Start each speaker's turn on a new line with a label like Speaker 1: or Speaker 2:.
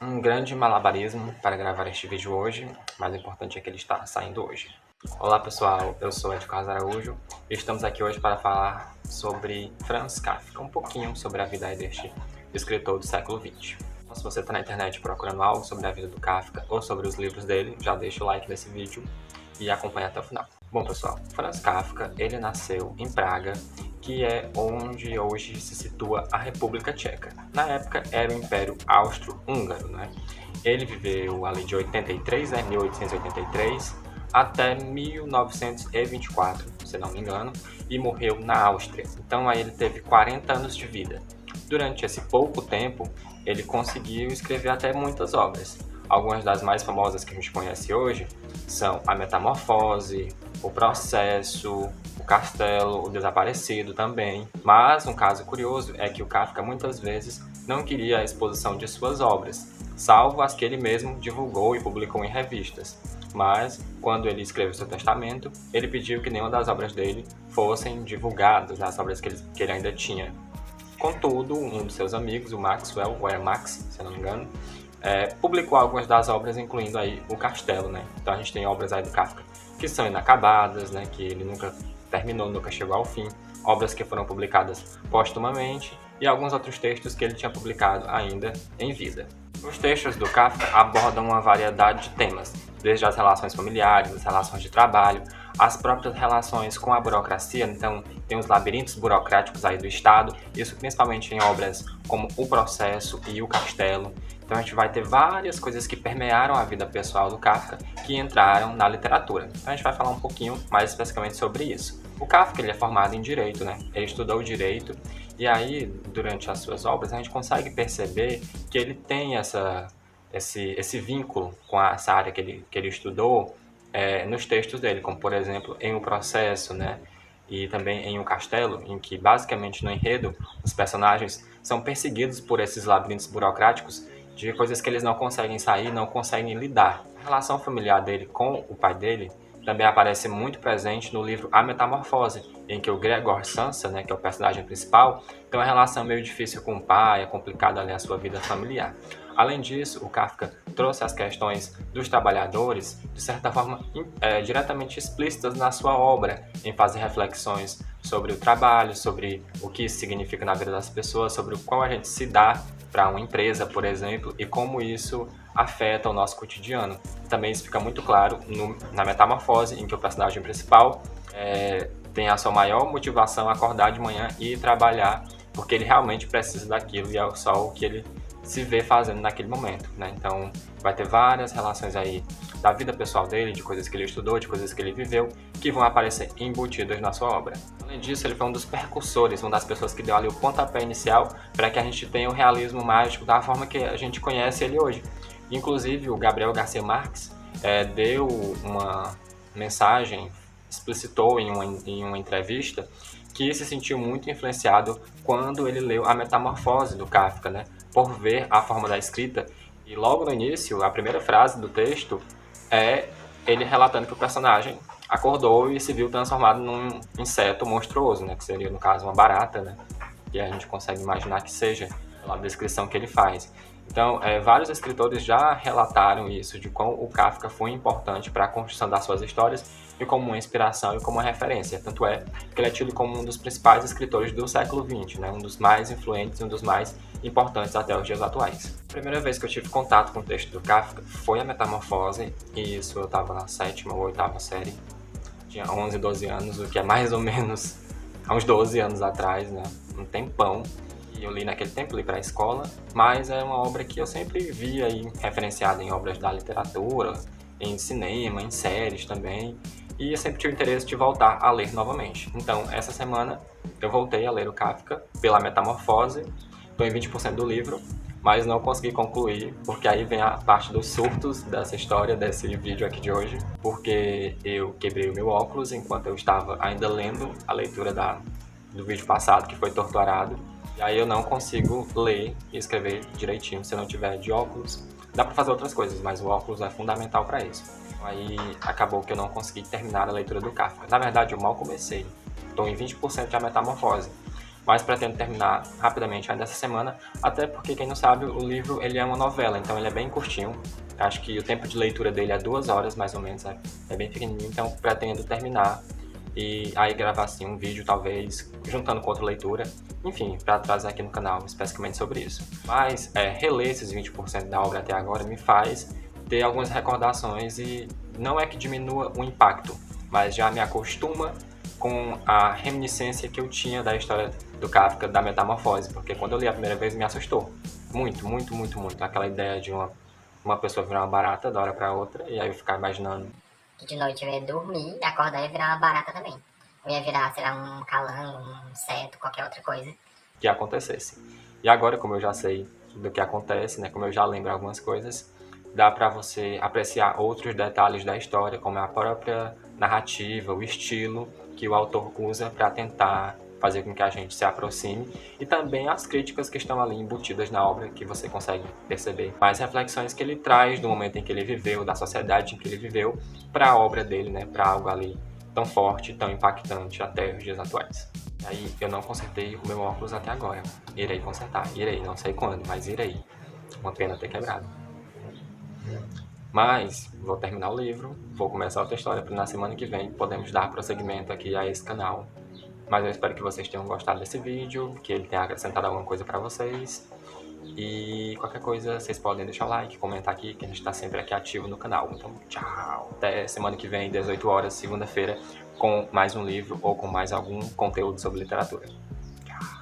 Speaker 1: Um grande malabarismo para gravar este vídeo hoje, mas o importante é que ele está saindo hoje. Olá pessoal, eu sou Ed Carlos Araújo e estamos aqui hoje para falar sobre Franz Kafka, um pouquinho sobre a vida deste escritor do século XX. Então, se você está na internet procurando algo sobre a vida do Kafka ou sobre os livros dele, já deixa o like nesse vídeo e acompanha até o final. Bom pessoal, Franz Kafka, ele nasceu em Praga, que é onde hoje se situa a República Tcheca. Na época era o Império Austro-Húngaro, né? Ele viveu ali de 1883 até 1924, se não me engano, e morreu na Áustria. Então aí ele teve 40 anos de vida. Durante esse pouco tempo, ele conseguiu escrever até muitas obras. Algumas das mais famosas que a gente conhece hoje são A Metamorfose, O Processo, O Castelo, O Desaparecido também. Mas um caso curioso é que o Kafka muitas vezes não queria a exposição de suas obras, salvo as que ele mesmo divulgou e publicou em revistas. Mas, quando ele escreveu seu testamento, ele pediu que nenhuma das obras dele fossem divulgadas, as obras que ele ainda tinha. Contudo, um dos seus amigos, o Maxwell, ou era Max, se eu não me engano, publicou algumas das obras, incluindo aí O Castelo, né? Então a gente tem obras aí do Kafka que são inacabadas, né? Que ele nunca terminou, nunca chegou ao fim. Obras que foram publicadas póstumamente e alguns outros textos que ele tinha publicado ainda em vida. Os textos do Kafka abordam uma variedade de temas, desde as relações familiares, as relações de trabalho, as próprias relações com a burocracia. Então tem os labirintos burocráticos aí do Estado, isso principalmente em obras como O Processo e O Castelo. Então a gente vai ter várias coisas que permearam a vida pessoal do Kafka que entraram na literatura. Então a gente vai falar um pouquinho mais especificamente sobre isso. O Kafka ele é formado em Direito, né? Ele estudou Direito e aí, durante as suas obras, a gente consegue perceber que ele tem esse vínculo com essa área que ele estudou nos textos dele, como por exemplo em O Processo, né? E também em O Castelo, em que basicamente no enredo os personagens são perseguidos por esses labirintos burocráticos de coisas que eles não conseguem sair, não conseguem lidar. A relação familiar dele com o pai dele também aparece muito presente no livro A Metamorfose, em que o Gregor Samsa, né, que é o personagem principal, tem uma relação meio difícil com o pai, é complicada ali a sua vida familiar. Além disso, o Kafka trouxe as questões dos trabalhadores, de certa forma, diretamente explícitas na sua obra, em fazer reflexões sobre o trabalho, sobre o que isso significa na vida das pessoas, sobre o qual a gente se dá para uma empresa, por exemplo, e como isso afeta o nosso cotidiano. Também isso fica muito claro na Metamorfose, em que o personagem principal tem a sua maior motivação a acordar de manhã e trabalhar, porque ele realmente precisa daquilo e é só o que ele se vê fazendo naquele momento, né? Então vai ter várias relações aí da vida pessoal dele, de coisas que ele estudou, de coisas que ele viveu, que vão aparecer embutidas na sua obra. Além disso, ele foi um dos percursores, uma das pessoas que deu ali o pontapé inicial para que a gente tenha o realismo mágico da forma que a gente conhece ele hoje. Inclusive, o Gabriel Garcia Marques deu uma mensagem, explicitou em uma entrevista, que se sentiu muito influenciado quando ele leu A Metamorfose do Kafka, né? Por ver a forma da escrita. E logo no início, a primeira frase do texto é ele relatando que o personagem acordou e se viu transformado num inseto monstruoso, né? Que seria, no caso, uma barata, né? Que a gente consegue imaginar que seja pela descrição que ele faz. Então, vários escritores já relataram isso, de como o Kafka foi importante para a construção das suas histórias e como uma inspiração e como uma referência. Tanto é que ele é tido como um dos principais escritores do século XX, né? Um dos mais influentes e um dos mais importantes até os dias atuais. A primeira vez que eu tive contato com o texto do Kafka foi A Metamorfose, e isso eu estava na 7ª ou 8ª série. Tinha 11, 12 anos, o que é mais ou menos há uns 12 anos atrás, né? Um tempão. Eu li naquele tempo, li para a escola, mas é uma obra que eu sempre vi aí referenciada em obras da literatura, em cinema, em séries também, e eu sempre tive interesse de voltar a ler novamente. Então, essa semana eu voltei a ler o Kafka pela Metamorfose, estou em 20% do livro, mas não consegui concluir, porque aí vem a parte dos surtos dessa história, desse vídeo aqui de hoje, porque eu quebrei o meu óculos enquanto eu estava ainda lendo a leitura do vídeo passado, que foi torturado. E aí eu não consigo ler e escrever direitinho se eu não tiver de óculos. Dá para fazer outras coisas, mas o óculos é fundamental para isso. Aí acabou que eu não consegui terminar a leitura do Kafka. Na verdade, eu mal comecei. Estou em 20% de A Metamorfose. mas pretendo terminar rapidamente ainda essa semana, até porque, quem não sabe, o livro ele é uma novela, então ele é bem curtinho. Acho que o tempo de leitura dele é 2 horas, mais ou menos, é bem pequenininho, então pretendo terminar e aí gravar assim um vídeo, talvez, juntando com outra leitura, enfim, para trazer aqui no canal especificamente sobre isso. Mas reler esses 20% da obra até agora me faz ter algumas recordações e não é que diminua o impacto, mas já me acostuma com a reminiscência que eu tinha da história do Kafka, da Metamorfose, porque quando eu li a primeira vez me assustou. Muito, muito, muito, muito. Aquela ideia de uma pessoa virar uma barata da hora pra outra, e aí eu ficar imaginando.
Speaker 2: Que de noite eu ia dormir e acordar e ia virar uma barata também. Eu ia virar, sei lá, um calango, um inseto, qualquer outra coisa.
Speaker 1: Que acontecesse. E agora, como eu já sei do que acontece, né, como eu já lembro algumas coisas, dá para você apreciar outros detalhes da história, como a própria narrativa, o estilo que o autor usa para tentar fazer com que a gente se aproxime, e também as críticas que estão ali embutidas na obra, que você consegue perceber. Mais reflexões que ele traz do momento em que ele viveu, da sociedade em que ele viveu, para a obra dele, né, para algo ali tão forte, tão impactante até os dias atuais. Aí eu não consertei o meu óculos até agora. Irei consertar, irei, não sei quando, mas irei. Uma pena ter quebrado. Mas vou terminar o livro, vou começar outra história para na semana que vem podemos dar prosseguimento aqui a esse canal. Mas eu espero que vocês tenham gostado desse vídeo, que ele tenha acrescentado alguma coisa para vocês. E qualquer coisa, vocês podem deixar o like, comentar aqui, que a gente está sempre aqui ativo no canal. Então, tchau! Até semana que vem, 18 horas, segunda-feira, com mais um livro ou com mais algum conteúdo sobre literatura.